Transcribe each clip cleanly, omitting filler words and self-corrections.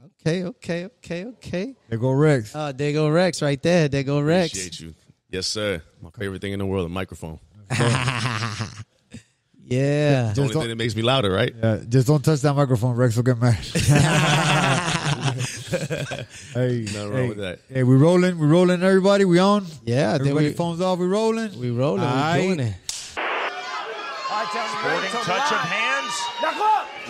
Okay. There go Rex. There go Rex right there. There go Rex. Appreciate you. Yes, sir. My favorite thing in the world, a microphone. Yeah. The only thing that makes me louder, right? Yeah, just don't touch that microphone. Rex will get mad. Hey, Nothing wrong with that. Hey, we rolling, everybody. We on? Yeah. Everybody phones off. We rolling. We rolling. We doing it. Sporting touch of hands.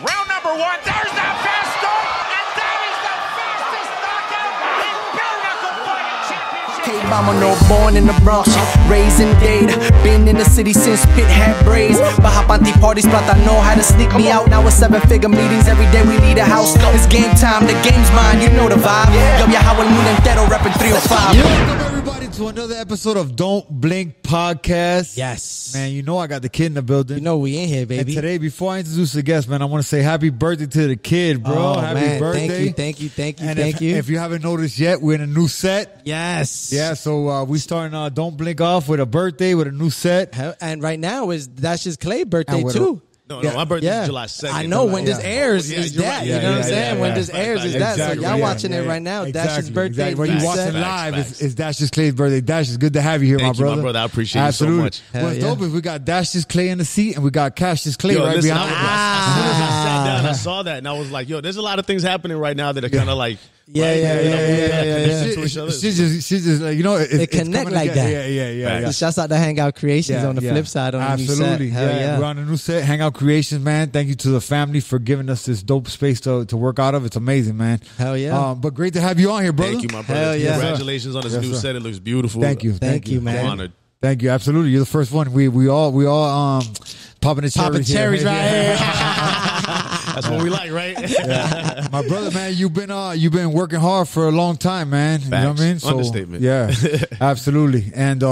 Round number 1. There's that fast start, and that is the fastest knockout in bare knuckle fighting championship. Hey, mama, no born in the Bronx, raised in Dade. Been in the city since Pit had braids. Bahapanti parties, but I know how to sneak me out. Now it's 7-figure meetings every day. We lead a house. It's game time. The game's mine. You know the vibe. Yo viajaba el mundo entero, reppin' 305. Welcome everybody to another episode of Don't Blink Podcast. Yes. Man, you know I got the kid in the building. You know we in here, And baby. today, before I introduce the guest, man, I want to say happy birthday to the kid, bro. Oh, happy man. birthday. Thank you. And Thank you. If you haven't noticed yet, we're in a new set. Yes. Yeah, so we starting Don't Blink off with a birthday, with a new set. And right now is Dashius Clay birthday And with too. No, my birthday is July 2nd. I know when this Yeah. airs Yeah, is you're that. right. You know what I'm saying? When this airs is that. So Exactly, y'all yeah, watching it right now. Dashius birthday. When you watching set. live, Facts. it's Dashius Clay's birthday. Dash, it's good to have you here, Thank my you, brother. my brother. I appreciate you so Absolutely. much. Hell What's yeah. dope is we got Dashius Clay in the seat and we got Cassius Clay Yo, right listen, behind us. as soon as I sat down, I saw that, and I was like, yo, there's a lot of things happening right now that are kind of like... Yeah. She's just like, you know, It connect like that. Yeah. Shouts out to Hangout Creations Yeah, on the yeah. flip side on Absolutely. the new set. Hell yeah. We're on a new set, Hangout Creations, man. Thank you to the family for giving us this dope space to work out of. It's amazing, man. Hell yeah. But great to have you on here, brother. Thank you, my brother. Hell yeah. Congratulations on this Yes, new sir. set. It looks beautiful. Thank you. Thank you, man. I'm honored. Thank you. Absolutely. You're the first one. We all popping the cherries. Popping cherries right here. That's what we like, right? My brother, man, you've been working hard for a long time, man. You know what I mean? So, Understatement. Yeah, absolutely. And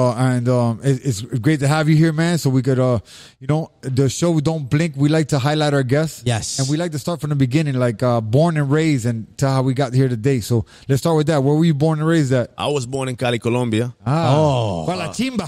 it's great to have you here, man. So we could, the show Don't Blink. We like to highlight our guests. Yes. And we like to start from the beginning, like born and raised, and to how we got here today. So let's start with that. Where were you born and raised at? I was born in Cali, Colombia. Con la chimba.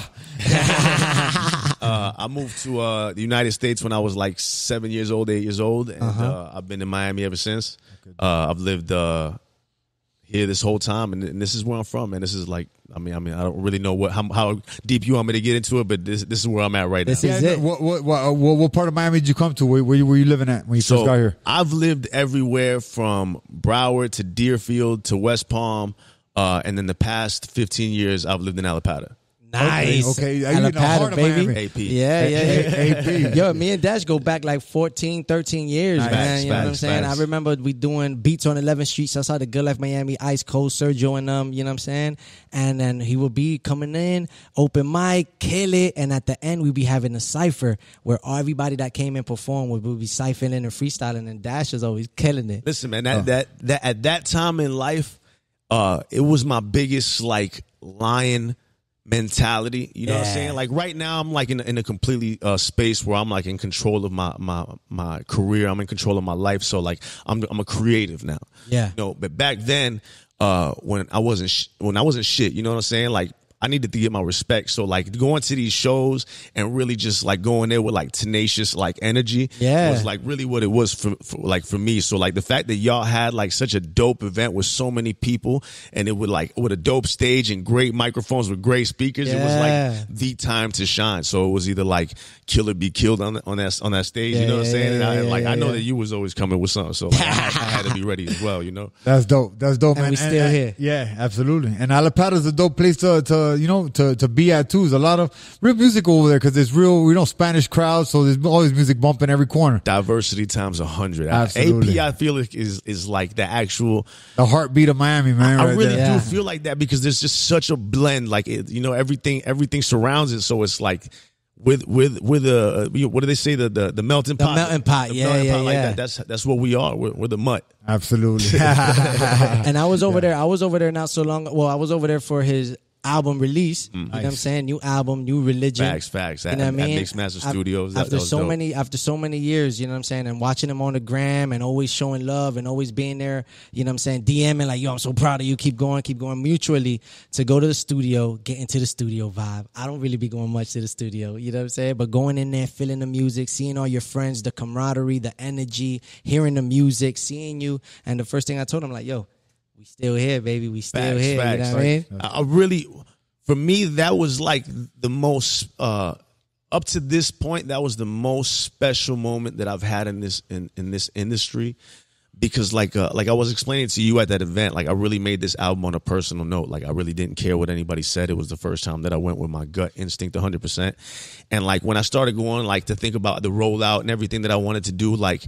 I moved to the United States when I was like 8 years old, and I've been in Miami ever since. I've lived here this whole time, and this is where I'm from. And this is like, I mean, I don't really know how deep you want me to get into it, but this is where I'm at right now. This is it. What part of Miami did you come to? Where were you living at when you first got here? I've lived everywhere from Broward to Deerfield to West Palm, and then the past 15 years I've lived in Alapata. Nice. Okay. You in the heart Alapata, of baby. Miami. AP. Yeah. AP. Yo, me and Dash go back like 14, 13 years, Nice. man. You know what I'm Facts, saying? facts. I remember we doing beats on 11th Street outside the Good Life Miami, Ice Cold, Sergio and them, you know what I'm saying? And then he would be coming in, open mic, kill it, and at the end we'd be having a cypher where everybody that came and performed would be siphoning and freestyling, and Dash was always killing it. Listen, man, that at that time in life, it was my biggest like lion mentality. You know what I'm saying? Like right now, I'm like in a completely space where I'm like in control of my career. I'm in control of my life. So like I'm a creative now. Yeah. You know, but back then, when I wasn't shit, you know what I'm saying? Like I needed to get my respect. So like going to these shows and really just like going there with like tenacious like energy was like really what it was for me. So like the fact that y'all had like such a dope event with so many people and it would like with a dope stage and great microphones with great speakers, it was like the time to shine. So it was either like kill or be killed on that stage. You know what I'm saying? I know that you was always coming with something. So like, I had to be ready as well. You know. That's dope, And man. we still here. Yeah, absolutely. And Alapata's a dope place to be at too. There's a lot of real music over there because there's real, Spanish crowds. So there's always music bumping every corner. Diversity times 100. Absolutely. AP, I feel like is like the actual. The heartbeat of Miami, man. I right really there. do feel like that because there's just such a blend. Like everything surrounds it. So it's like with what do they say the melting pot? The melting pot. The melting pot like that. That's what we are. We're the mutt. Absolutely. And I was over there. I was over there not so long. Well, I was over there for his album release. You know what I'm saying? New album, new religion. Facts. You know what I mean? At Mixmaster Studios. After so many years, you know what I'm saying? And watching him on the gram and always showing love and always being there, you know what I'm saying? DMing like, yo, I'm so proud of you. Keep going mutually. To go to the studio, get into the studio vibe. I don't really be going much to the studio, you know what I'm saying? But going in there, feeling the music, seeing all your friends, the camaraderie, the energy, hearing the music, seeing you. And the first thing I told him, like, yo, we still here, baby. We still here. Facts. You know what I mean? I really, for me, that was like the most, up to this point, that was the most special moment that I've had in this industry. Because like I was explaining to you at that event, like I really made this album on a personal note. Like I really didn't care what anybody said. It was the first time that I went with my gut instinct 100%. And like when I started going like to think about the rollout and everything that I wanted to do, like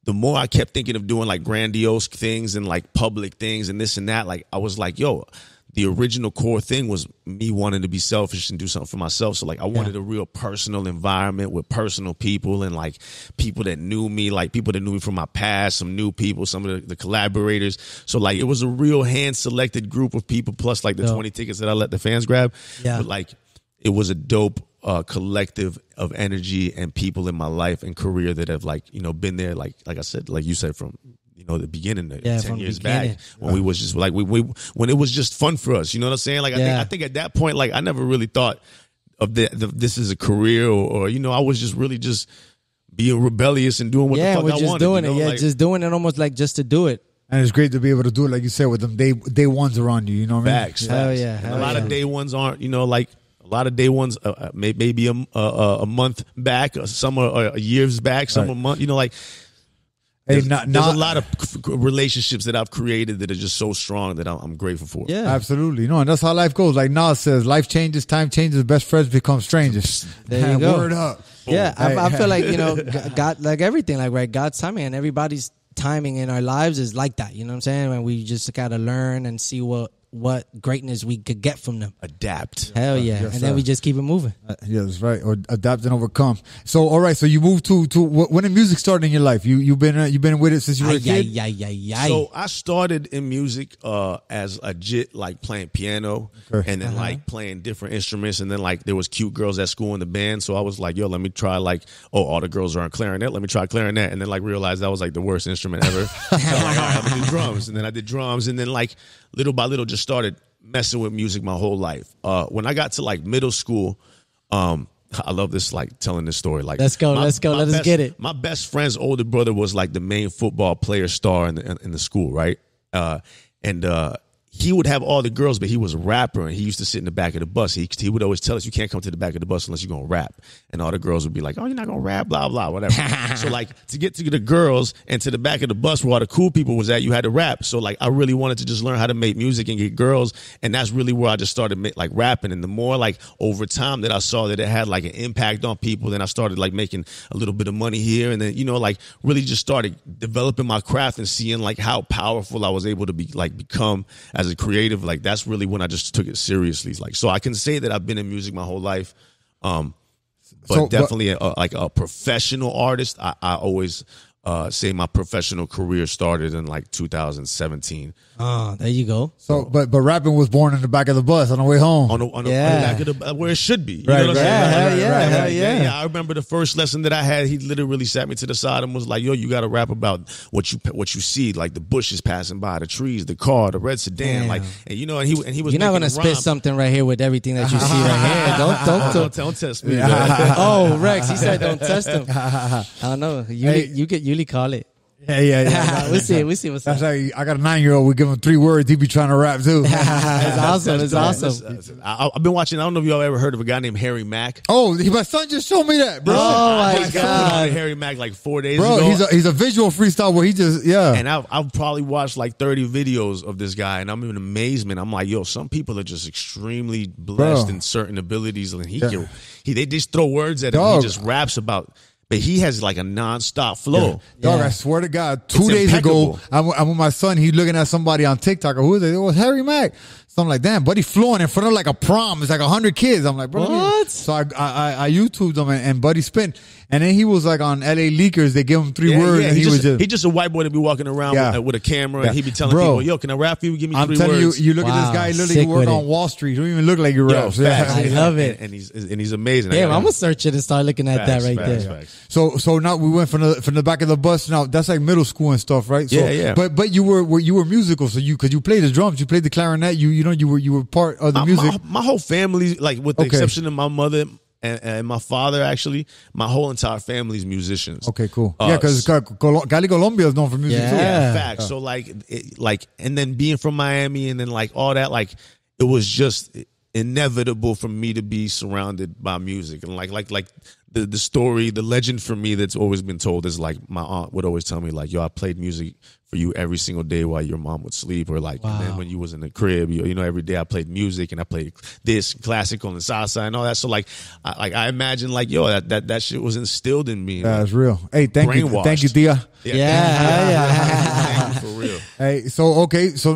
the more I kept thinking of doing like grandiose things and like public things and this and that, like I was like, yo, the original core thing was me wanting to be selfish and do something for myself. So like I wanted a real personal environment with personal people and like people that knew me, like people that knew me from my past, some new people, some of the collaborators. So like it was a real hand selected group of people plus like the 20 tickets that I let the fans grab. Yeah. But like it was a dope collective of energy and people in my life and career that have like, you know, been there, like I said, like you said, from, you know, the beginning, 10 years back when we was just like, when it was just fun for us, you know what I'm saying? Like, I think at that point, like I never really thought of this is a career or, you know, I was just really just being rebellious and doing what the fuck I wanted. just doing you know? it. Like, Just doing it almost like just to do it. And it's great to be able to do it, like you said, with them day ones around you. You know what I mean? Facts. Hell yeah. And a lot of day ones aren't, you know, like a lot of day ones, maybe a month back, some are years back, some a month, you know, like there's a lot of relationships that I've created that are just so strong that I'm grateful for. Yeah, absolutely. You know, and that's how life goes. Like Nas says, life changes, time changes, best friends become strangers. There you go. Word up. Yeah, I feel like, you know, God, like everything, like, right, God's timing and everybody's timing in our lives is like that. You know what I'm saying? When we just got to learn and see what greatness we could get from them. Adapt. Hell yeah. Yes, and then we just keep it moving. Yes, right. Or adapt and overcome. So, all right. So you moved to when did music start in your life? You've been with it since you were a kid? So I started in music as a jit, like playing piano and then like playing different instruments. And then like there was cute girls at school in the band. So I was like, yo, let me try like, all the girls are on clarinet. Let me try clarinet. And then like realized that was like the worst instrument ever. So I'm like, all right, I'm gonna do drums. And then I did drums. And then like little by little just started messing with music my whole life. When I got to like middle school, I love this, like telling this story. Like, let's go. Let us get it. My best friend's older brother was like the main football player star in the school, right? And he would have all the girls, but he was a rapper, and he used to sit in the back of the bus. He would always tell us, you can't come to the back of the bus unless you're going to rap. And all the girls would be like, oh, you're not going to rap, blah, blah, whatever. So, like, to get to the girls and to the back of the bus where all the cool people was at, you had to rap. So, like, I really wanted to just learn how to make music and get girls, and that's really where I just started, like, rapping. And the more, like, over time that I saw that it had, like, an impact on people, then I started, like, making a little bit of money here. And then, you know, like, really just started developing my craft and seeing, like, how powerful I was able to become as a creative. Like, that's really when I just took it seriously. Like, so I can say that I've been in music my whole life, but definitely like a professional artist. I always say my professional career started in like 2017. Oh, there you go. So, but rapping was born in the back of the bus on the way home. On the back of the where it should be. You right, know what I'm saying? Hell yeah. I remember the first lesson that I had. He literally sat me to the side and was like, "Yo, you got to rap about what you see, like the bushes passing by, the trees, the car, the red sedan, Damn. like, and you know, and he was. You're not gonna spit something right here with everything that you see right here. Don't test me. Oh, Rex, he said don't test him. I don't know. Uly call it. Yeah. We'll see what's up. That's like, I got a 9-year-old. We give him 3 words. He be trying to rap too. It's awesome. I've been watching. I don't know if y'all ever heard of a guy named Harry Mack. Oh, my son just showed me that, bro. Oh my God, Harry Mack like 4 days bro, ago. He's a visual freestyle where he just And I've probably watched like 30 videos of this guy, and I'm in amazement. I'm like, yo, some people are just extremely blessed in certain abilities, and they just throw words at him. He just raps about. But he has like a nonstop flow. Dog, I swear to God, 2 days ago, I'm with my son. He's looking at somebody on TikTok. Or who is it? It was Harry Mack. So I'm like, damn, Buddy flew in front of like a prom. It's like 100 kids. I'm like, bro. What? So I YouTubed him and Buddy spin. And then he was like on LA Leakers. They give him 3 words. Yeah. And He just a white boy to be walking around with a camera and he be telling people, yo, can I rap for you? Give me 3 words. I'm telling you look at this guy literally who worked on Wall Street. He don't even look like he raps. I love it. And he's amazing. Yeah, I'm gonna search it and start looking at that right there. So now we went from the back of the bus. Now that's like middle school and stuff, right? So, yeah. But you were musical, so because you played the drums, you played the clarinet, you were part of the music. My whole family, like with the exception of my mother and my father, actually, my whole entire family is musicians. Okay, cool. Because Cali, Colombia is known for music too. Yeah, facts. So and then being from Miami and then like all that, like it was just inevitable for me to be surrounded by music. And like the story, the legend for me that's always been told is like my aunt would always tell me like, yo, I played music for you every single day while your mom would sleep, or like, and then when you was in the crib, you know, every day I played music and I played this classical and salsa and all that. So like, I imagine like, yo, that shit was instilled in me. That's real. Hey, thank you, Tia. Yeah. For real. Hey, so okay, so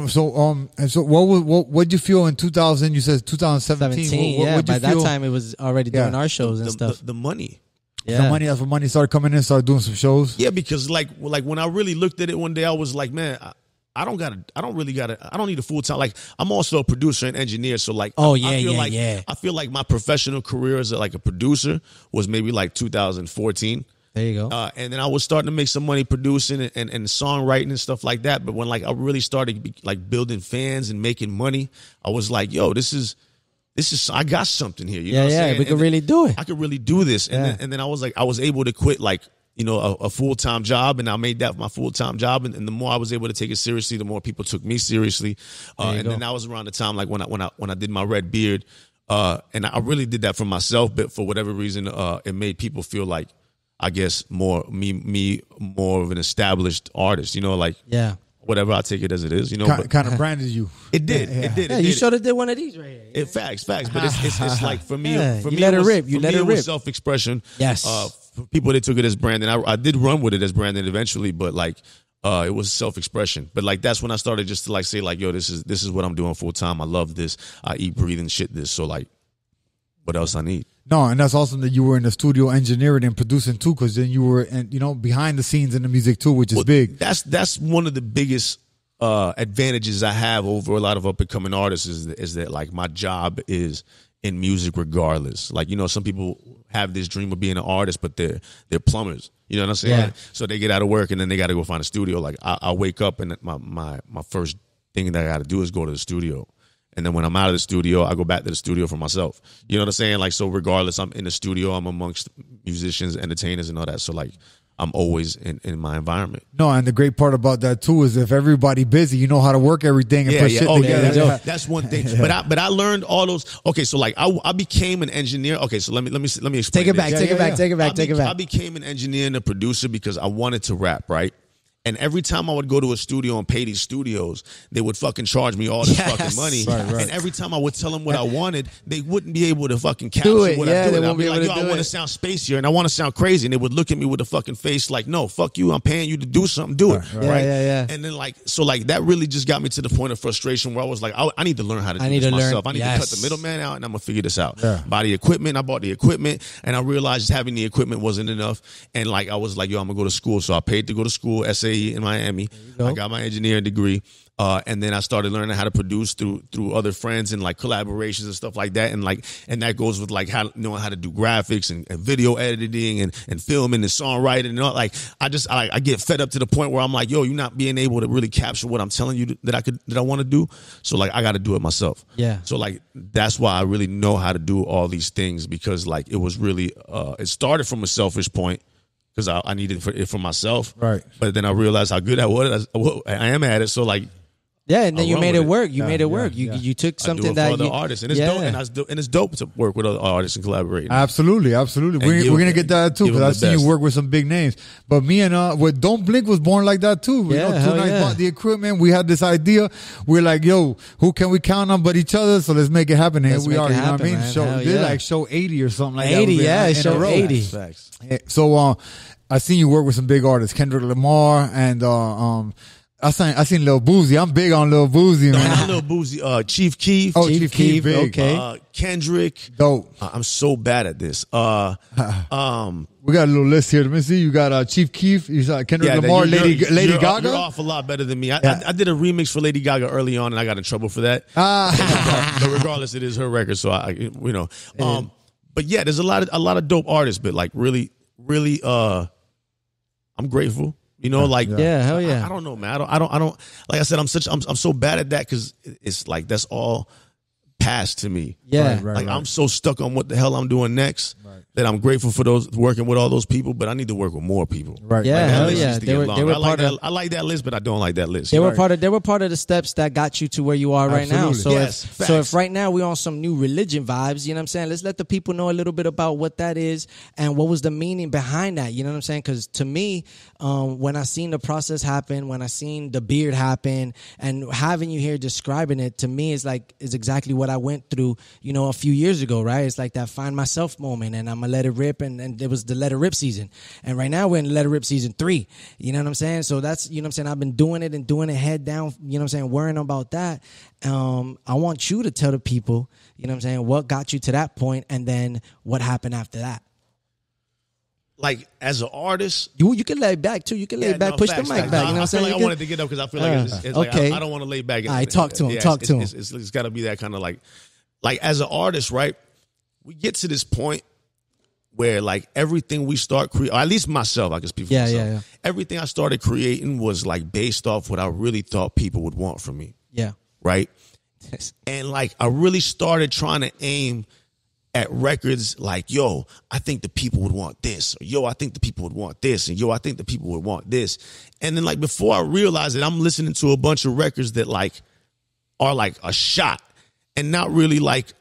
what'd you feel in 2000? You said 2017. What'd you by feel? that time it was already doing our shows and stuff. The money. Yeah. The money, that's when money started coming in, started doing some shows. Yeah, because like when I really looked at it one day, I was like, man, I don't need a full time. Like I'm also a producer and engineer, so like, I feel like my professional career as like a producer was maybe like 2014. There you go. And then I was starting to make some money producing and songwriting and stuff like that. But when like I really started like building fans and making money, I was like, yo, this is I got something here. You know what I'm saying? We could really do it. I could really do this. And then I was like, I was able to quit like, you know, a full-time job, and I made that my full-time job. And the more I was able to take it seriously, the more people took me seriously. And then that was around the time like when I did my red beard. And I really did that for myself, but for whatever reason, it made people feel like, I guess, more of an established artist, you know, like whatever, I take it as it is, you know. Kind of branded you. It did. It did. You should have did one of these right here. Facts. But it's like for me, you let it rip. It was self-expression. Yes. For people that took it as branding, I did run with it as branding eventually, but like it was self-expression. But like that's when I started just to like say like, yo, this is what I'm doing full time. I love this. I eat, breathe, and shit this. So like, what else I need? No, and that's awesome that you were in the studio engineering and producing too, because then you were, behind the scenes in the music too, which is big. That's one of the biggest advantages I have over a lot of up and coming artists is that like my job is in music regardless. Like, you know, some people have this dream of being an artist, but they're plumbers. You know what I'm saying? Yeah. So they get out of work and then they got to go find a studio. Like I wake up and my first thing that I got to do is go to the studio. And then when I'm out of the studio, I go back to the studio for myself. You know what I'm saying? Like, so regardless, I'm in the studio, I'm amongst musicians, entertainers, and all that. So like, I'm always in my environment. No, and the great part about that too is if everybody busy, you know how to work everything and put shit together. That's one thing. But I learned all those. Okay, so like I became an engineer. Okay, so let me explain. Take it back. I became an engineer and a producer because I wanted to rap, right? And every time I would go to a studio and pay these studios, they would fucking charge me all this fucking money. Right. And every time I would tell them what I wanted, they wouldn't be able to fucking capture what I do. I'd be like, yo, I want to sound spacier and I want to sound crazy. And they would look at me with a fucking face like, no, fuck you. I'm paying you to do something. Do it. Right. And then like, so like that really just got me to the point of frustration where I was like, I need to learn how to do this myself. I need to cut the middleman out and I'm going to figure this out. Buy the equipment. I bought the equipment and I realized having the equipment wasn't enough. And like, I was like, yo, I'm going to go to school. So I paid to go to school, SAE in Miami. I got my engineering degree, and then I started learning how to produce through other friends and like collaborations and stuff like that. And that goes with like knowing how to do graphics and video editing and filming and songwriting and all. Like I get fed up to the point where I'm like, yo, you're not being able to really capture what I'm telling you that I want to do. So like I got to do it myself. Yeah. So like that's why I really know how to do all these things, because like it was really it started from a selfish point. Because I needed it for myself, right? But then I realized how good I am at it. So like, yeah, and then you made it work. You made it work. You took something that other artists, and it's dope. And it's dope to work with other artists and collaborate. Absolutely. We're gonna get that too, because I've seen you work with some big names. But me and with Don't Blink was born like that too. You know, 2 nights bought the equipment. We had this idea. We're like, yo, who can we count on but each other? So let's make it happen. And here we are. You know what I mean? Show 80 or something like that. 80, show 80. So I seen you work with some big artists, Kendrick Lamar and I seen Lil Boozy. I'm big on Lil Boozy, man. Not Lil Boozy. Chief Keef. Oh, Chief Keef, big. Okay. Kendrick. Dope. I'm so bad at this. We got a little list here. Let me see. You got Chief Keef. You got Kendrick Lamar, Lady Gaga. You're off a lot better than me. I did a remix for Lady Gaga early on, and I got in trouble for that. But regardless, it is her record, so But yeah, there's a lot of dope artists, but like really, I'm grateful. You know, like hell yeah. I don't know, man. I don't. Like I said, I'm so bad at that because it's like that's all past to me. Yeah, right. I'm so stuck on what the hell I'm doing next that I'm grateful for those working with all those people, but I need to work with more people. Right. Yeah, Like, hell yeah. They were I like that list, but I don't like that list. They were part of the steps that got you to where you are right now. So Absolutely. if right now we're on some new religion vibes, you know what I'm saying? Let's let the people know a little bit about what that is and what was the meaning behind that. You know what I'm saying? Because to me, when I seen the process happen, when I seen the beard happen, and having you here describing it, to me is exactly what I went through, you know, a few years ago, right? It's like that find myself moment, and I'm gonna let it rip, and it was the let it rip season. And right now we're in let it rip season 3. You know what I'm saying? So that's, you know what I'm saying, I've been doing it head down, you know what I'm saying, worrying about that. I want you to tell the people, you know what I'm saying, what got you to that point, and then what happened after that. Like as an artist, you can lay back too. You can lay back, push the mic back. You know what I'm saying? I wanted to get up because I feel like it's okay. like I don't want to lay back. All right, talk to him. Talk to him. It's got to be that kind of like as an artist, right? We get to this point where like everything we start creating, or at least myself, I can speak for myself. Yeah. Everything I started creating was like based off what I really thought people would want from me. Yeah. Right. And like I really started trying to aim at records like, yo, I think the people would want this. Or, yo, I think the people would want this. And yo, I think the people would want this. And then like before I realized it, I'm listening to a bunch of records that like are like a shot and not really like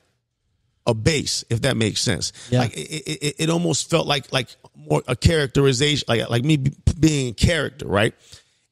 a bass, if that makes sense. Yeah. Like it almost felt like more a characterization, like me being in character, right?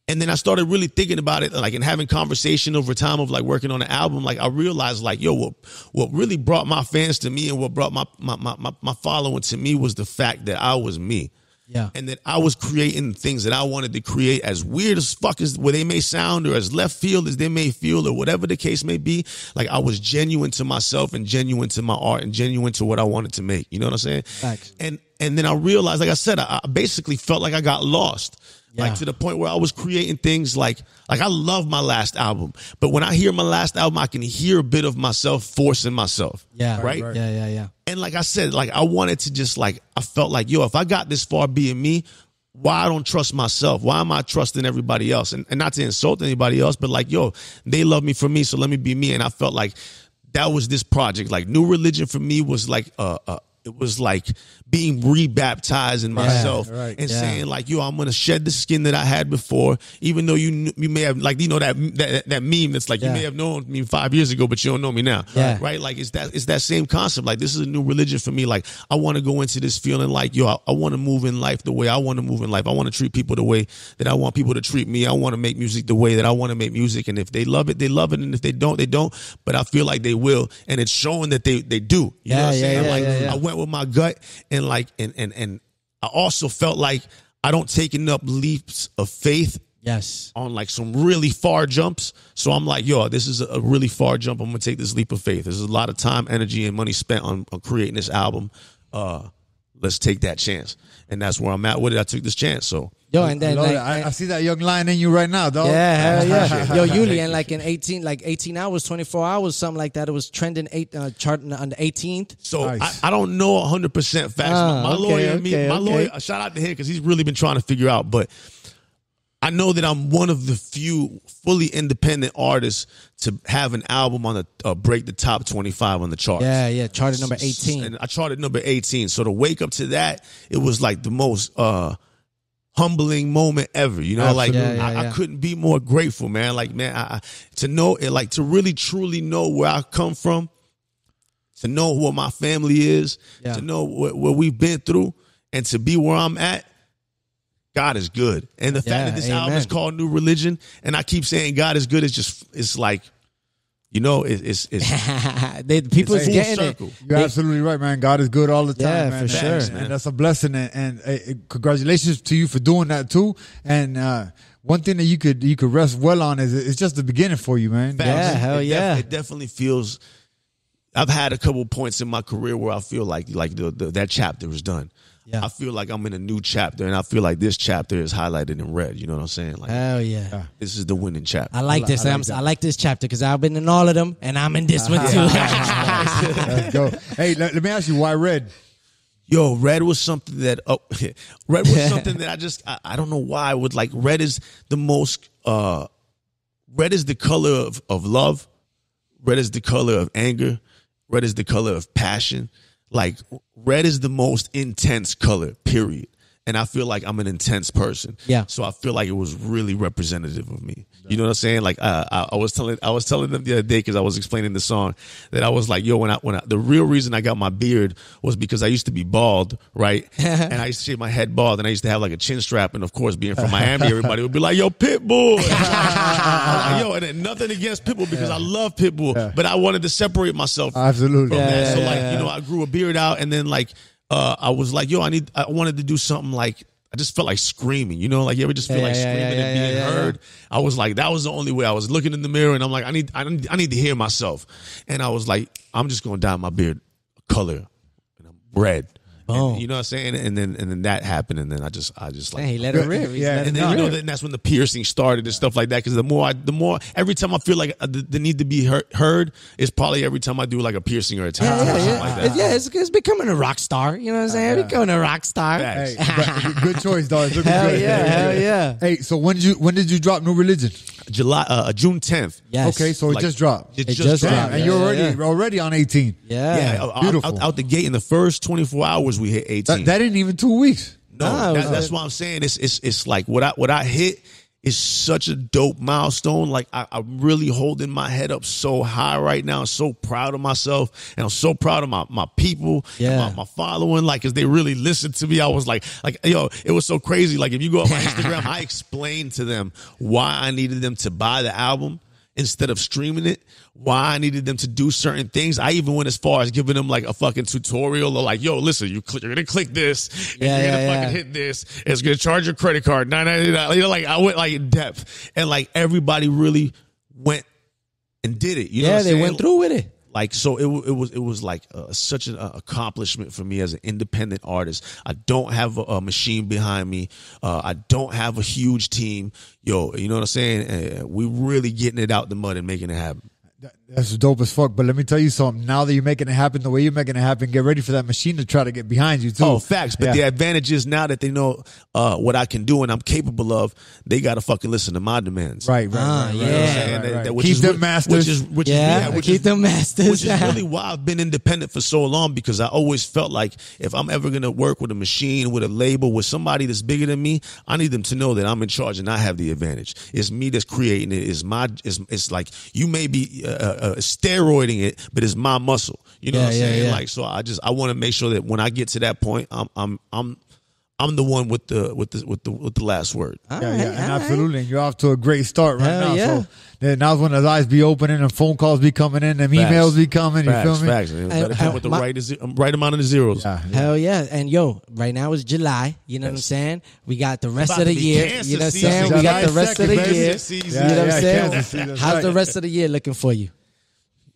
And then I started really thinking about it, like, and having conversation over time of like working on an album. Like I realized, like, yo, what really brought my fans to me and what brought my following to me was the fact that I was me. Yeah. And that I was creating things that I wanted to create, as weird as fuck as where they may sound, or as left field as they may feel, or whatever the case may be. Like I was genuine to myself and genuine to my art and genuine to what I wanted to make. You know what I'm saying? Facts. And then I realized, like I said, I basically felt like I got lost. Yeah. Like to the point where I was creating things like I love my last album, but when I hear my last album, I can hear a bit of myself forcing myself. Yeah. Right? Yeah. And like I said, like I wanted to just like, I felt like, yo, if I got this far being me, why I don't trust myself? Why am I trusting everybody else? And not to insult anybody else, but like, yo, they love me for me, so let me be me. And I felt like that was this project. Like New Religion for me was like it was like being rebaptized in myself and saying like, yo, I'm going to shed the skin that I had before, even though you may have, like, you know, that meme that's like, you may have known me 5 years ago, but you don't know me now. Yeah. Right? Like it's that same concept. Like this is a new religion for me. Like I want to go into this feeling like, yo, I want to move in life the way I want to move in life. I want to treat people the way that I want people to treat me. I want to make music the way that I want to make music. And if they love it, they love it. And if they don't, they don't. But I feel like they will. And it's showing that they do. You know what I'm saying? I went with my gut, and like and I also felt like I don't taking up leaps of faith on like some really far jumps. So I'm like, yo, this is a really far jump. I'm gonna take this leap of faith. There's a lot of time, energy, and money spent on creating this album. Let's take that chance. And that's where I'm at with it. I took this chance. So yo, and then like, I see that young lion in you right now, dog. Yeah, hell yeah. Yo, Uly, and like in 18 hours, 24 hours, something like that. It was trending charting on the 18th. So nice. I don't know 100% facts. My lawyer, shout out to him because he's really been trying to figure out. But I know that I'm one of the few fully independent artists to have an album on the break the top 25 on the charts. Yeah, charted number 18. And I charted number 18. So to wake up to that, it was like the most humbling moment ever. You know, Absolutely. like I couldn't be more grateful, man. Like, man, to know it, like to really truly know where I come from, to know what my family is, to know what we've been through, and to be where I'm at. God is good. And the fact that this album is called New Religion, and I keep saying God is good, it's like You know, it's people's getting circle. it. You're absolutely right, man. God is good all the time, Yeah, man. for sure. And that's a blessing. And congratulations to you for doing that too. And one thing that you could rest well on is it's just the beginning for you, man. Yeah, hell yeah. It definitely feels. I've had a couple points in my career where I feel like that chapter is done. Yeah. I feel like I'm in a new chapter, and I feel like this chapter is highlighted in red. You know what I'm saying? Like, hell yeah. This is the winning chapter. I like this. I like this chapter because I've been in all of them, and I'm in this one too. Let's go. Hey, let me ask you, why red? Yo, red was something that red was something that I don't know why. Would like red is the most red is the color of love. Red is the color of anger. Red is the color of passion. Like, red is the most intense color, period. And I feel like I'm an intense person. Yeah. So I feel like it was really representative of me. You know what I'm saying? Like, I was telling them the other day, because I was explaining the song, that I was like, yo, when I the real reason I got my beard was because I used to be bald, right? And I used to shave my head bald, and I used to have like a chin strap. And of course, being from Miami, everybody would be like, yo, Pitbull. Like, yo, and then nothing against Pitbull, because I love Pitbull, but I wanted to separate myself from that. So like, you know, I grew a beard out, and then like, I was like, yo, I wanted to do something like, I just felt like screaming, you know, like you ever just feel like screaming and being heard. I was like, that was the only way. I was looking in the mirror, and I'm like, I need to hear myself. And I was like, I'm just going to dye my beard color, and I'm red. And, you know what I'm saying? And then that happened, and then I just like, he let it rip. And then, you know, then that's when the piercing started and stuff like that. Because the more every time I feel like the need to be heard is probably every time I do like a piercing or a tattoo or something like that. It's becoming a rock star. You know what I'm saying? Becoming a rock star. Hey, good choice, dog. Hell yeah. Hey, so when did you drop New Religion? June 10th. Yes. Okay, so it just dropped. It just dropped. And you're already on 18. Yeah. Beautiful. Out the gate in the first 24 hours, we hit 18. That ain't even 2 weeks. No, that's what I'm saying. It's like what I hit is such a dope milestone. Like I'm really holding my head up so high right now. I'm so proud of myself, and I'm so proud of my people, and my following. Like, cause they really listened to me. I was like, yo, it was so crazy. Like, if you go on my Instagram, I explained to them why I needed them to buy the album instead of streaming it, why I needed them to do certain things. I even went as far as giving them like a fucking tutorial or like, yo, listen, you're going to click this, and you're going to fucking hit this. It's going to charge your credit card. $9.99. You know, like, I went like in depth, and like everybody really went and did it. You know what I'm saying? They went through with it. Like, so it was like such an accomplishment for me as an independent artist. I don't have a machine behind me. I don't have a huge team. Yo, you know what I'm saying? We really getting it out the mud and making it happen. That's dope as fuck. But let me tell you something. Now that you're making it happen the way you're making it happen, get ready for that machine to try to get behind you too. Oh, facts. But the advantage is now that they know what I can do and I'm capable of, they got to fucking listen to my demands. Right. Keep them masters. Keep them masters. Which is really why I've been independent for so long, because I always felt like if I'm ever going to work with a machine, with a label, with somebody that's bigger than me, I need them to know that I'm in charge and I have the advantage. It's me that's creating it. It's like you may be steroiding it, but it's my muscle. You know what I'm saying? Yeah. Like, so I want to make sure that when I get to that point, I'm the one with the last word. Absolutely. And you're off to a great start now. Yeah. So now's when the eyes be opening and phone calls be coming in and emails be coming. You feel me? Facts. Better come with the right amount of the zeros. Hell yeah. And yo, right now is July. You know what I'm saying? We got the rest of the year. You know what I'm saying? We got the rest of the year. You know what I'm saying? How's the rest of the year looking for you?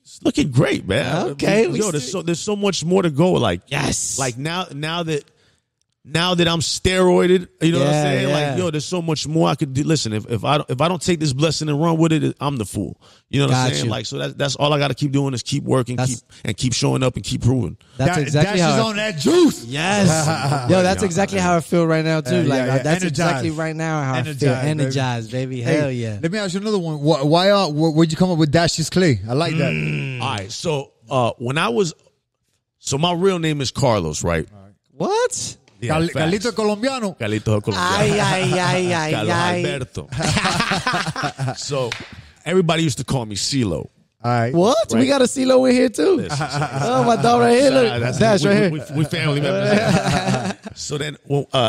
It's looking great, man. Okay. Yo, there's so much more to go. Like, yes. Like now that I'm steroided, you know what I'm saying? Like, yo, there's so much more I could do. Listen, if I don't take this blessing and run with it, I'm the fool. You know what I'm saying? Like, so that's all I got to keep doing is keep working, keep showing up and keep proving. That's exactly how Dashius on that juice. Yes. Yo, that's exactly how I feel right now too. Like, that's exactly right now how I feel. Energized, baby. Hell yeah. Let me ask you another one. Where'd you come up with Dashius Clay? I like that. All right. So my real name is Carlos, right? What? Yeah, Carlito Colombiano. Carlos Alberto. So everybody used to call me CeeLo. All right. What? Right? We got a CeeLo in here too. Oh, my dog right here. Look. Dash right here. We family members. So then,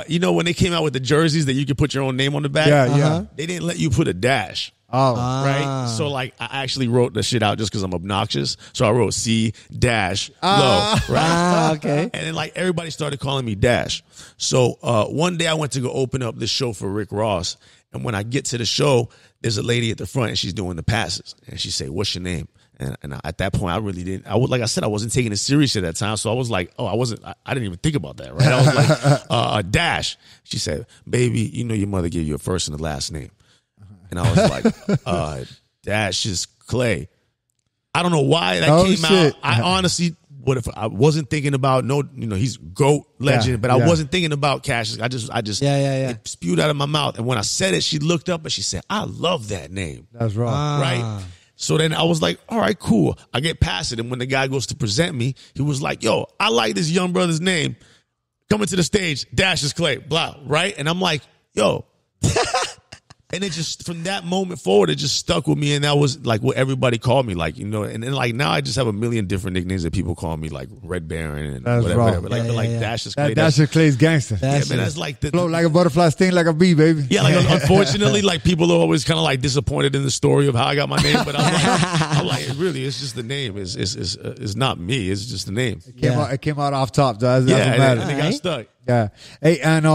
you know, when they came out with the jerseys that you could put your own name on the back? Yeah. They didn't let you put a dash. Oh, right. So like, I actually wrote the shit out just because I'm obnoxious. So I wrote C dash low, right? Okay. And then like everybody started calling me Dash. So one day I went to go open up this show for Rick Ross, and when I get to the show, there's a lady at the front and she's doing the passes, and she say, "What's your name?" And at that point, I really didn't. Like I said, I wasn't taking it serious at that time. So I was like, oh, I didn't even think about that, right? I was like, Dash. She said, "Baby, you know your mother gave you a first and a last name." And I was like, Dashius Clay. I don't know why that came out. I honestly, I wasn't thinking about he's GOAT legend, but I wasn't thinking about Cassius. I just it spewed out of my mouth. And when I said it, she looked up and she said, "I love that name." That's right. Right? So then I was like, all right, cool. I get past it. And when the guy goes to present me, he was like, "Yo, I like this young brother's name. Coming to the stage, Dashius Clay, blah," right? And I'm like, yo. And it just, from that moment forward, it just stuck with me. And that was like what everybody called me, like, and then like now I just have a million different nicknames that people call me, like Red Baron and whatever. Like Dashius Clay. Dashius Clay's gangster. Yeah, man, that's like float like a butterfly, sting like a bee, baby. Yeah, like unfortunately, like people are always kind of like disappointed in the story of how I got my name. But I'm like, really, it's just the name. It's not me. It's just the name. It came out off top, though. And it got stuck. Yeah. Hey, and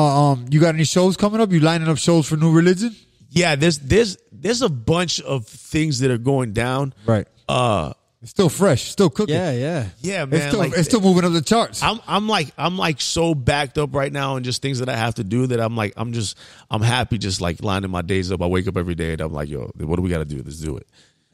you got any shows coming up? You lining up shows for New Religion? Yeah, there's a bunch of things that are going down. Right. It's still fresh, still cooking. Yeah, man. It's still moving up the charts. I'm like so backed up right now, and just things that I have to do that I'm happy just like lining my days up. I wake up every day and I'm like, yo, what do we got to do? Let's do it.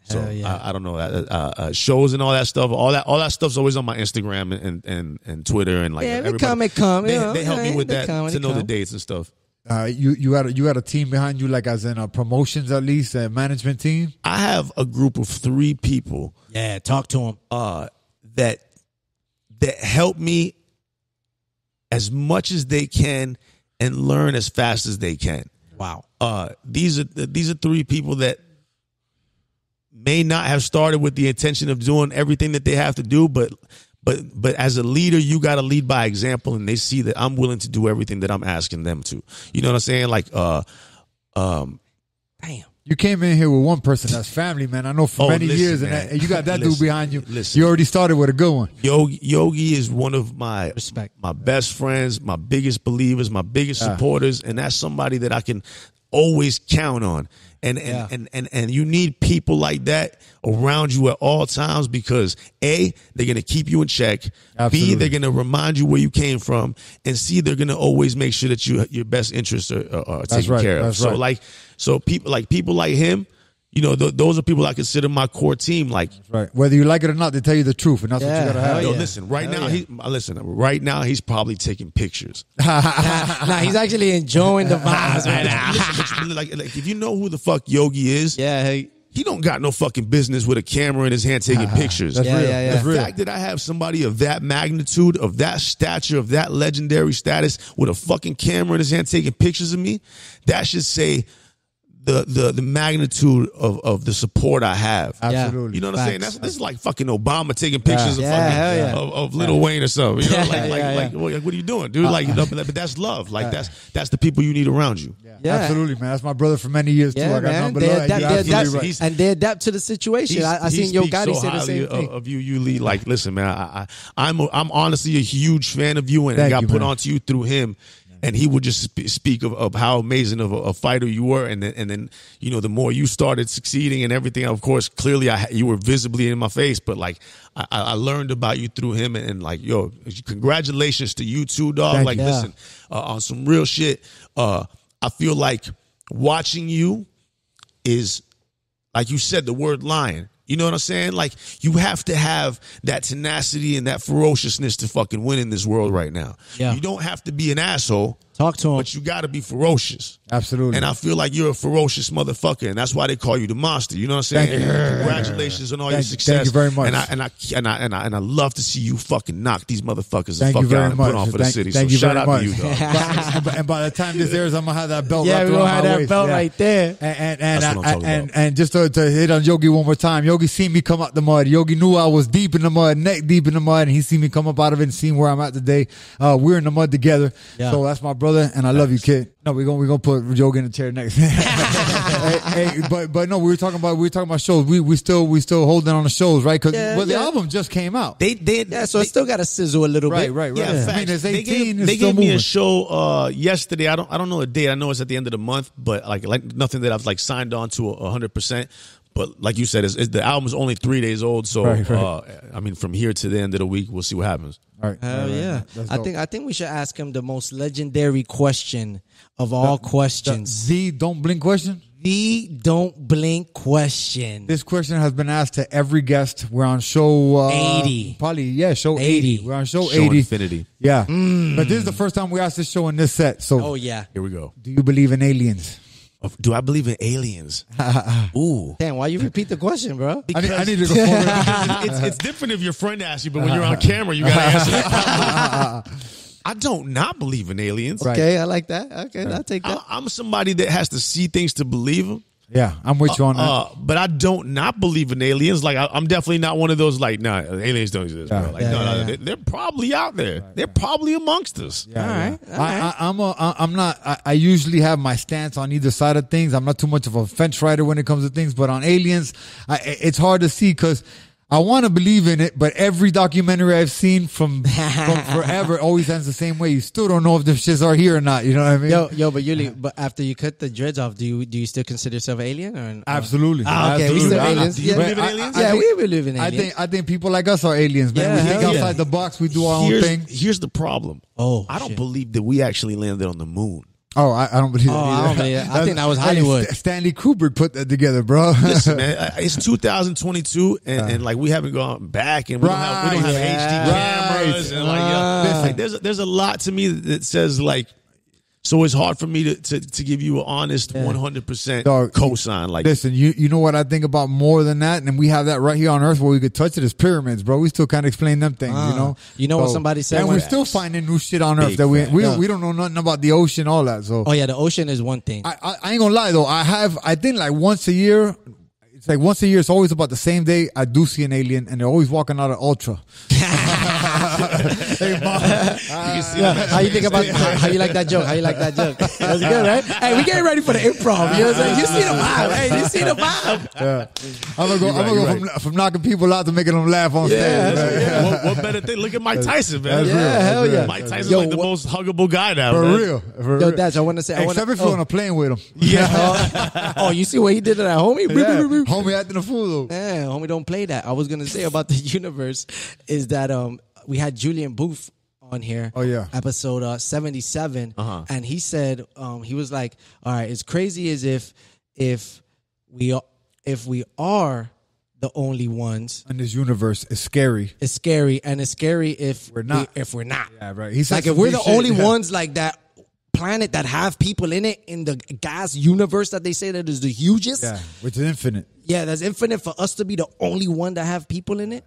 So I don't know, shows and all that stuff. All that stuff's always on my Instagram and Twitter and like they come. They help me with that to know the dates and stuff. You had a team behind you, like as in promotions, at least a management team. I have a group of 3 people. Yeah, talk to them. That help me as much as they can and learn as fast as they can. Wow. These are 3 people that may not have started with the intention of doing everything that they have to do, but as a leader, you got to lead by example, and they see that I'm willing to do everything that I'm asking them to. You know what I'm saying? Like, damn. You came in here with one person that's family, man. I know for many years, and you got that dude behind you. You already started with a good one. Yogi is one of my best friends, my biggest believers, my biggest supporters, and that's somebody that I can always count on. And you need people like that around you at all times, because A, they're going to keep you in check. Absolutely. B, they're going to remind you where you came from. And C, they're going to always make sure that your best interests are taken care of. So people like him, those are people I consider my core team. Like, right. Whether you like it or not, they tell you the truth, and that's what you gotta have. Listen. Right now he's probably taking pictures. Nah, he's actually enjoying the vibes right now. Listen, like if you know who the fuck Yogi is, he don't got no fucking business with a camera in his hand taking pictures. That's real. That's real. The fact that I have somebody of that magnitude, of that stature, of that legendary status, with a fucking camera in his hand taking pictures of me, that should say the magnitude of the support I have. Absolutely. You know what I'm saying? This is like fucking Obama taking pictures of Lil Wayne or something. You know, what are you doing, dude? But that's love. Like that's the people you need around you. Yeah. Absolutely, man. That's my brother for many years too. I got nothing but love. And they adapt to the situation. I seen Yo Gotti say the same thing of you, Uly. Like, listen, man. I'm honestly a huge fan of you, and got put onto you through him. And he would just speak of how amazing of a fighter you were, and then the more you started succeeding and everything. Of course, clearly you were visibly in my face, but like I learned about you through him, and like, yo, congratulations to you too, dog. Listen, on some real shit. I feel like watching you is, like you said, the word lion. You know what I'm saying? Like, you have to have that tenacity and that ferociousness to fucking win in this world right now. Yeah. You don't have to be an asshole. Talk to him. But you got to be ferocious. Absolutely. And I feel like you're a ferocious motherfucker, and that's why they call you the monster. You know what I'm saying? Congratulations on all your success. Thank you very much. And I love to see you fucking knock these motherfuckers the fuck out and put on for the city. Thank so you shout very out much. to you, dog. And by the time this airs, I'm gonna have that belt. Yeah, we're gonna have that waist. belt right there. And just to hit on Yogi one more time, Yogi seen me come out the mud. Yogi knew I was deep in the mud, neck deep in the mud, and he seen me come up out of it and seen where I'm at today. We're in the mud together. So that's my brother brother, and I love you, kid. No, we're gonna put Joe in the chair next. But no, we were talking about shows. We still holding on the shows, right? Because the album just came out. So it still got to sizzle a little bit. Right. Yeah, I mean, it's 18. They gave me a show yesterday. I don't know a date. I know it's at the end of the month, but like nothing that I've like signed on to 100%. But like you said, the album's only 3 days old, so I mean, from here to the end of the week, we'll see what happens. All right. Hell yeah! I think we should ask him the most legendary question of all questions. The don't blink question. The don't blink question. This question has been asked to every guest. We're on show 80. Probably, show 80. We're on show 80. Infinity. Yeah. But this is the first time we asked this show in this set. So, here we go. Do you believe in aliens? Do I believe in aliens? Ooh. Damn, why you repeat the question, bro? I need to go forward. It's different if your friend asks you, but when you're on camera, you got to answer it. I don't not believe in aliens. Right. Okay, I like that. Okay, I'll take that. I'm somebody that has to see things to believe them. Yeah, I'm with you on that. But I don't not believe in aliens. Like I'm definitely not one of those like, nah, aliens don't exist. Bro. Like, they're probably out there. They're probably amongst us. Yeah, all right. I'm not. I usually have my stance on either side of things. I'm not too much of a fence rider when it comes to things, but on aliens, it's hard to see because I want to believe in it, but every documentary I've seen from forever always ends the same way. You still don't know if the shits are here or not. You know what I mean? But Uly, but after you cut the dreads off, do you still consider yourself an alien? Or Absolutely. Okay, Absolutely. we still aliens. Do you believe in aliens? We believe in aliens. I think people like us are aliens, man. We think outside the box. We do our own thing. Here's the problem. I don't believe that we actually landed on the moon. Oh, I don't believe that either. I don't believe it. I think that was Hollywood. Stanley Kubrick put that together, bro. Listen, man, it's 2022, and like we haven't gone back, and we don't have HD cameras, and like there's a lot to me that says like. So it's hard for me to give you an honest 100% cosign. Like, listen, you know what I think about more than that, and we have that right here on Earth where we could touch it is pyramids, bro. We still can't explain them things, you know. You know what somebody said, and we're still finding new shit on Earth that we don't know nothing about the ocean, all that. So, the ocean is one thing. I ain't gonna lie though. I think like once a year. It's like once a year. It's always about the same day. I do see an alien, and they're always walking out of Ultra. Hey, Mom. How you think about how you like that joke? How you like that joke? That's good, right? Hey, we getting ready for the improv. You know what I'm saying? You see the vibe. Hey, you see the vibe. Yeah. I'm gonna go from knocking people out to making them laugh on stage. What better thing? Look at Mike Tyson, man. Hell yeah. Mike Tyson's like the most huggable guy now. For man. real. Dash, I want to say, except if you're on a plane with him. Yeah. You see what he did to that homie? Yeah. Homie acting a fool though. Yeah, homie, don't play that. I was gonna say about the universe is that we had Julian Booth on here. Oh yeah, episode 77, and he said he was like, all right, as crazy as if we are the only ones in this universe, it's scary. It's scary, and it's scary if we're not. Yeah, right. He's like if we're the only ones like that. Planet that have people in it in the gas universe that they say that is the hugest. Yeah, which is infinite. Yeah, that's infinite. For us to be the only one that have people in it,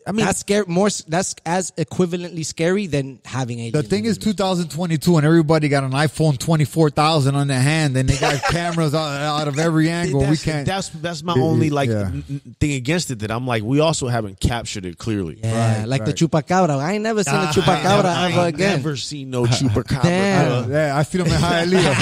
I mean, that's scary. That's as equivalently scary than having aliens. The thing is, 2022, and everybody got an iPhone 24,000 on their hand, and they got cameras out of every angle. We can't. That's my only thing against it. That I'm like, we also haven't captured it clearly. Yeah, the chupacabra. I ain't never seen a chupacabra ever again. Never seen no chupacabra. Yeah, I see them in Hialeah.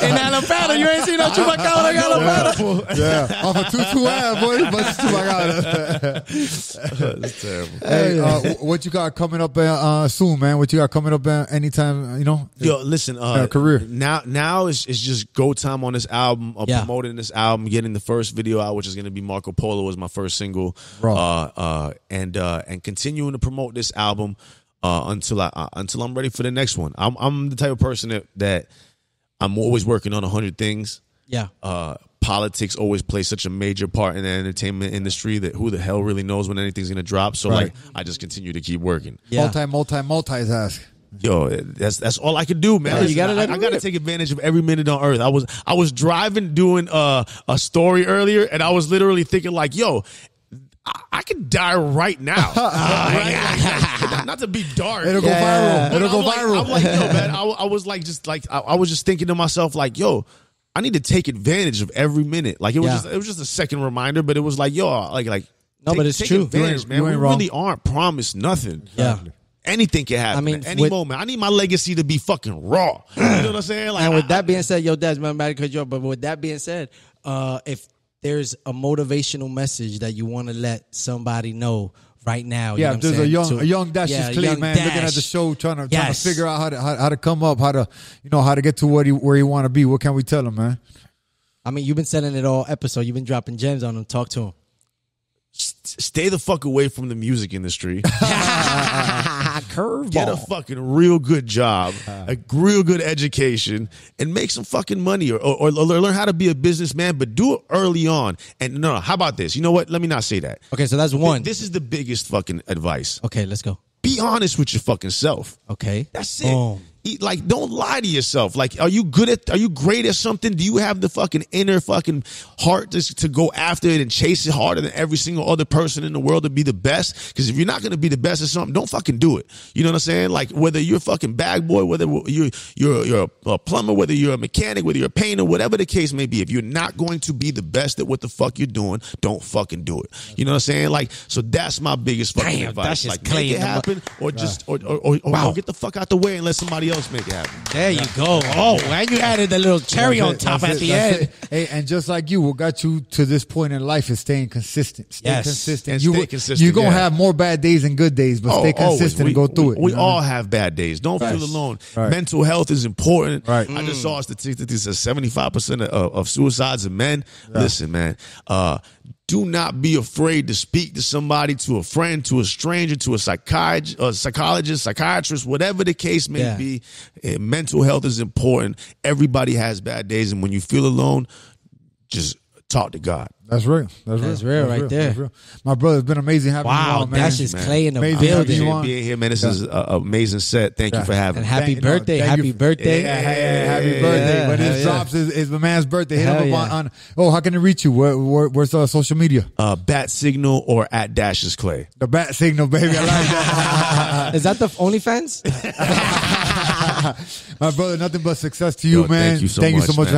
In Alabama, you ain't seen no chupacabra in Alabama. Yeah, off of 22 boy, bunch of chupacabra. That's terrible. Hey, what you got coming up soon, man? What you got coming up anytime? You know, listen, career. Now it's just go time on this album, promoting this album, getting the first video out, which is going to be Marco Polo as my first single, and continuing to promote this album until I'm ready for the next one. I'm the type of person that I'm always working on 100 things. Yeah. Politics always plays such a major part in the entertainment industry that who the hell really knows when anything's going to drop. So like, I just continue to keep working. Yeah. Multitask. Yo, that's all I can do, man. Yeah, you gotta I gotta take advantage of every minute on Earth. I was driving doing a story earlier, and I was literally thinking like, yo, I could die right now. Not to be dark. It'll go viral. It'll go viral. I'm like, yo, man. I was like, I was just thinking to myself, like, yo, I need to take advantage of every minute. Like it was just a second reminder, but it was like, yo, like. No, but it's true. Advantage, man. We really aren't promised nothing. Yeah. anything can happen. I mean, at any moment. I need my legacy to be fucking raw. You know what I'm saying? Like, and with that being said, yo, Des, man, but with that being said, if there's a motivational message that you want to let somebody know right now, yeah, you know there's a young Dashius Clay, man, looking at the show, trying to figure out how to come up, how to get to where you want to be. What can we tell him, man? I mean, you've been selling it all episode. You've been dropping gems on him. Talk to him. Stay the fuck away from the music industry. Curveball. Get a fucking real good job, a real good education, and make some fucking money, or learn how to be a businessman, but do it early on. And no, how about this? You know what? Let me not say that. Okay, so that's one. This is the biggest fucking advice. Okay, let's go. Be honest with your fucking self. Okay. That's it. Like, don't lie to yourself. Like, are you great at something? Do you have the fucking inner fucking heart to go after it and chase it harder than every single other person in the world to be the best? Because if you're not going to be the best at something, don't fucking do it. You know what I'm saying? Like, whether you're a fucking bag boy, whether you're a plumber, whether you're a mechanic, whether you're a painter, whatever the case may be, if you're not going to be the best at what the fuck you're doing, don't fucking do it. You know what I'm saying? Like, so that's my biggest fucking advice. Like, make it happen, or just or get the fuck out the way and let somebody else make it happen. There you go. Oh, and you added the little cherry on top at the end. Hey, and just like you, what got you to this point in life is staying consistent. Stay consistent. Stay consistent. You're going to have more bad days than good days, but stay consistent and go through it. We all have bad days. Don't feel alone. Right. Mental health is important. Right. I just saw a statistic that says 75% of suicides are men. Yeah. Listen, man. Do not be afraid to speak to somebody, to a friend, to a stranger, to a psychologist, psychiatrist, whatever the case may be. Mental health is important. Everybody has bad days, and when you feel alone, just talk to God. That's real. That's real right there. Real. My brother, it's been amazing having you on, man. Dashius Clay in the building. Being here, man. This is an amazing set. Thank you for having me. And happy birthday. Happy birthday. Happy birthday. When this drops is my man's birthday. Hit him up on, how can they reach you? Where's social media? Bat Signal or at Dashius Clay. The Bat Signal, baby. I like that. Is that the OnlyFans? My brother, nothing but success to you, man. Thank you so much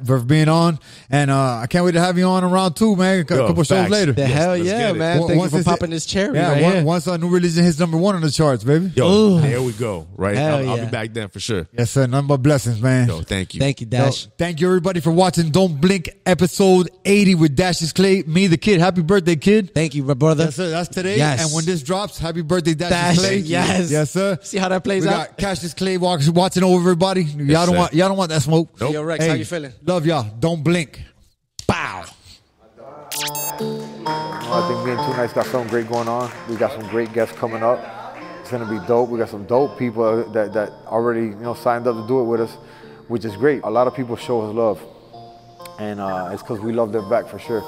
for being on. And I can't wait to have you on in round 2, man. A couple shows later. The hell yeah, man. Thank you for popping this cherry. Yeah, once New Religion hits #1 on the charts, baby. There we go. Right. I'll be back then for sure. Yes, sir. Nothing but blessings, man. Thank you. Thank you, Dash. Thank you, everybody, for watching Don't Blink episode 80 with Dashius Clay. Me, the kid. Happy birthday, kid. Thank you, my brother. Yes, sir. That's today. Yes. And when this drops, happy birthday, Dashius Clay. Yes. Yes, sir. See how that plays out? We got Dashius Clay watching over everybody. Y'all don't want that smoke. Nope. Yo, Rex, how you feeling? Love y'all. Don't blink. Bow. I think me and Two Nights got something great going on. We got some great guests coming up. It's gonna be dope. We got some dope people that already signed up to do it with us, which is great. A lot of people show us love, and it's because we love them back for sure.